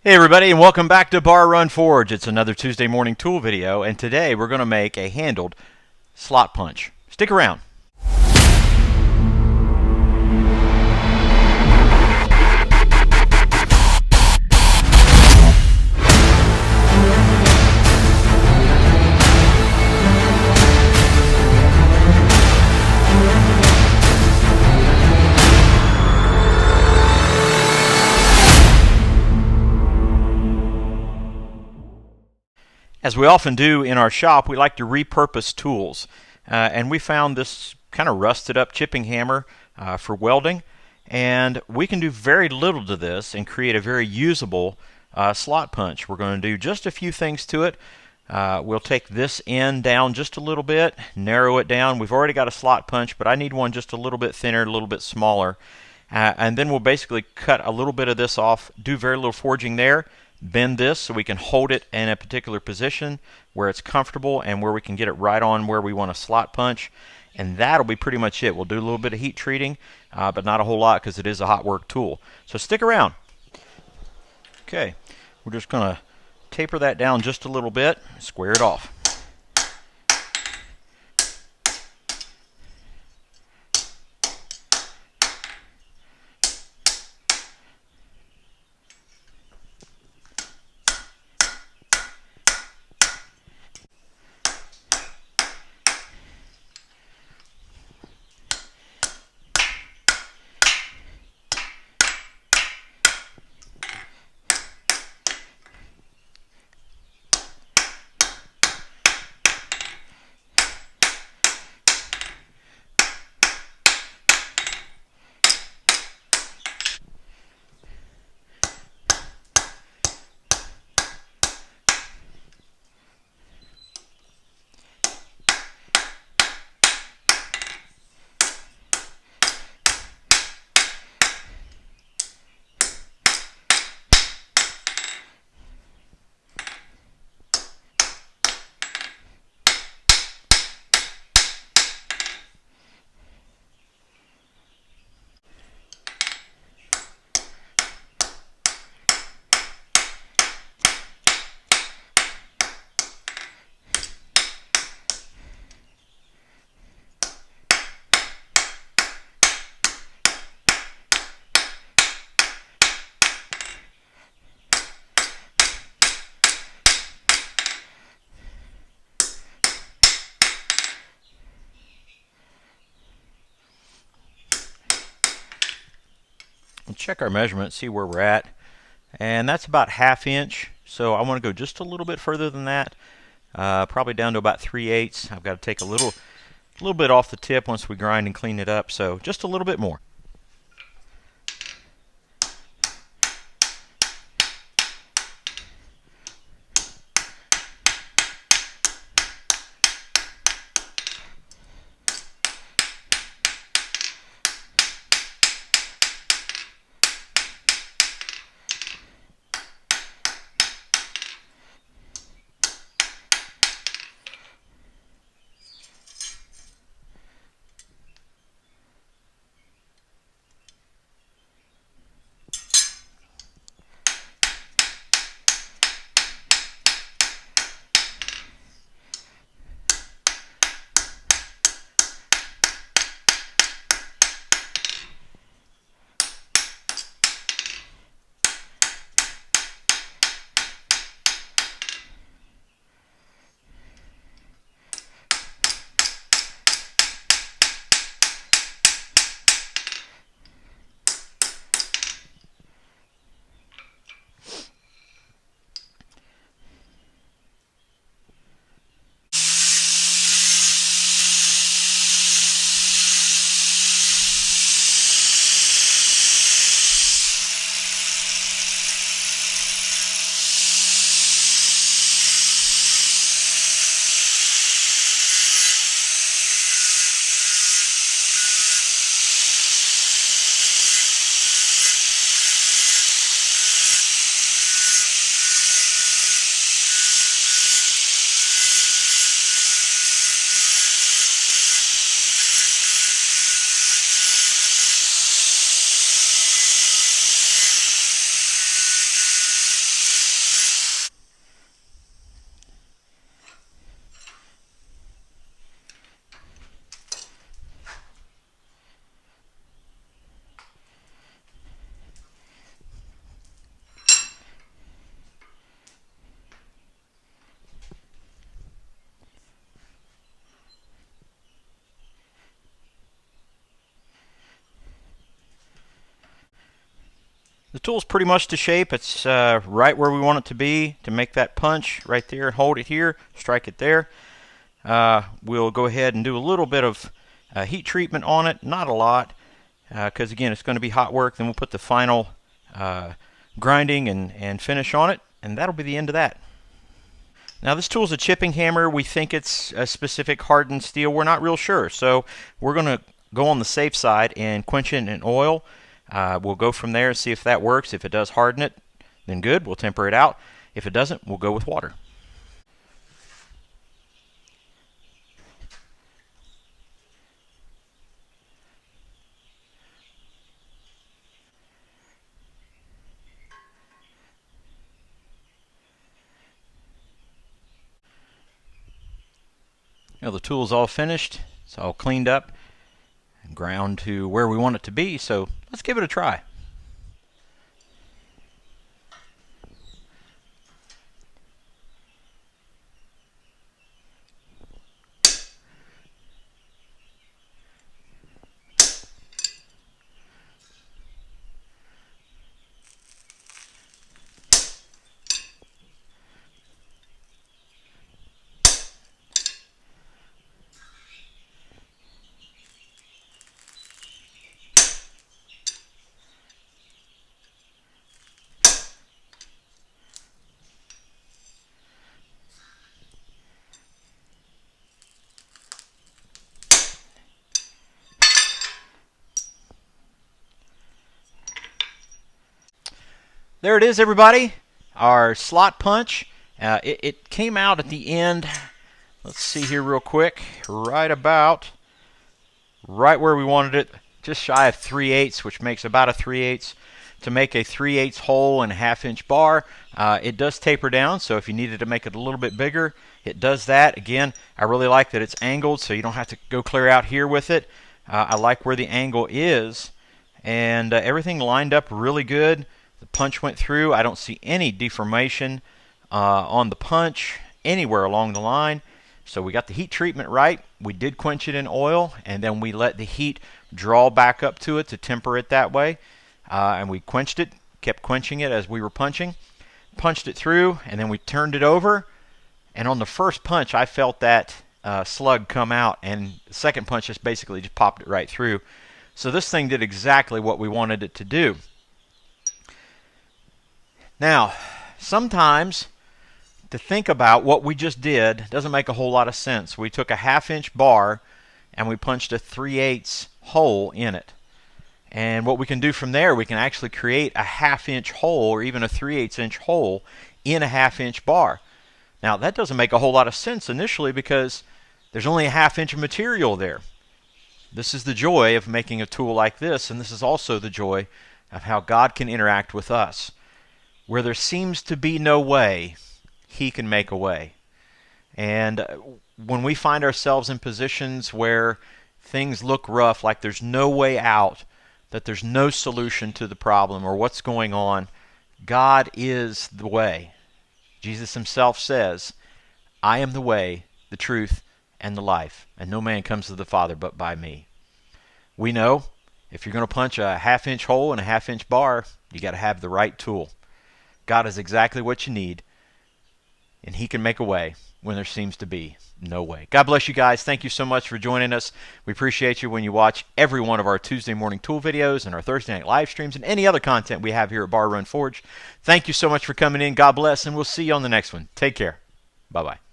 Hey everybody, and welcome back to Bar Run Forge. It's another Tuesday morning tool video, and today we're going to make a handled slot punch. Stick around. As we often do in our shop, we like to repurpose tools. And we found this kind of rusted up chipping hammer for welding. And we can do very little to this and create a very usable slot punch. We're going to do just a few things to it. We'll take this end down just a little bit, narrow it down. We've already got a slot punch, but I need one just a little bit thinner, a little bit smaller. And then we'll basically cut a little bit of this off, do very little forging there, bend this so we can hold it in a particular position where it's comfortable and where we can get it right on where we want a slot punch. And that'll be pretty much it. We'll do a little bit of heat treating, but not a whole lot because it is a hot work tool. So stick around. Okay, we're just going to taper that down just a little bit, square it off. We'll check our measurement, see where we're at, and that's about 1/2 inch. So I want to go just a little bit further than that, probably down to about 3/8. I've got to take a little bit off the tip once we grind and clean it up, so just a little bit more. tool's pretty much to shape. It's right where we want it to be to make that punch right there. Hold it here, strike it there. We'll go ahead and do a little bit of heat treatment on it, not a lot, because again it's going to be hot work. Then we'll put the final grinding and finish on it, and that'll be the end of that. Now this tool is a chipping hammer. We think it's a specific hardened steel. We're not real sure, so we're going to go on the safe side and quench it in oil. We'll go from there and see if that works. If it does harden it, then good, we'll temper it out. If it doesn't, we'll go with water. Now the tool's all finished. It's all cleaned up and ground to where we want it to be, so let's give it a try. There it is, everybody. Our slot punch. It came out at the end. Let's see here real quick. Right where we wanted it. Just shy of 3/8, which makes about a 3/8. To make a 3/8 hole in a 1/2-inch bar, it does taper down. So if you needed to make it a little bit bigger, it does that. Again, I really like that it's angled, so you don't have to go clear out here with it. I like where the angle is, and everything lined up really good. The punch went through. I don't see any deformation on the punch anywhere along the line. So we got the heat treatment right. We did quench it in oil, and then we let the heat draw back up to it to temper it that way. And we quenched it, kept quenching it as we were punching. Punched it through, and then we turned it over. And on the first punch, I felt that slug come out, and the second punch just basically just popped it right through. So this thing did exactly what we wanted it to do. Now, sometimes to think about what we just did doesn't make a whole lot of sense. We took a 1/2-inch bar and we punched a 3/8 hole in it. And what we can do from there, we can actually create a 1/2-inch hole or even a 3/8-inch hole in a 1/2-inch bar. Now, that doesn't make a whole lot of sense initially because there's only a 1/2 inch of material there. This is the joy of making a tool like this, and this is also the joy of how God can interact with us. Where there seems to be no way, He can make a way. And when we find ourselves in positions where things look rough, like there's no way out, that there's no solution to the problem or what's going on, God is the way. Jesus Himself says, I am the way, the truth, and the life, and no man comes to the Father but by me. We know if you're going to punch a 1/2-inch hole in a 1/2-inch bar, you got to have the right tool. God is exactly what you need, and He can make a way when there seems to be no way. God bless you guys. Thank you so much for joining us. We appreciate you when you watch every one of our Tuesday morning tool videos and our Thursday night live streams and any other content we have here at Bar Run Forge. Thank you so much for coming in. God bless, and we'll see you on the next one. Take care. Bye-bye.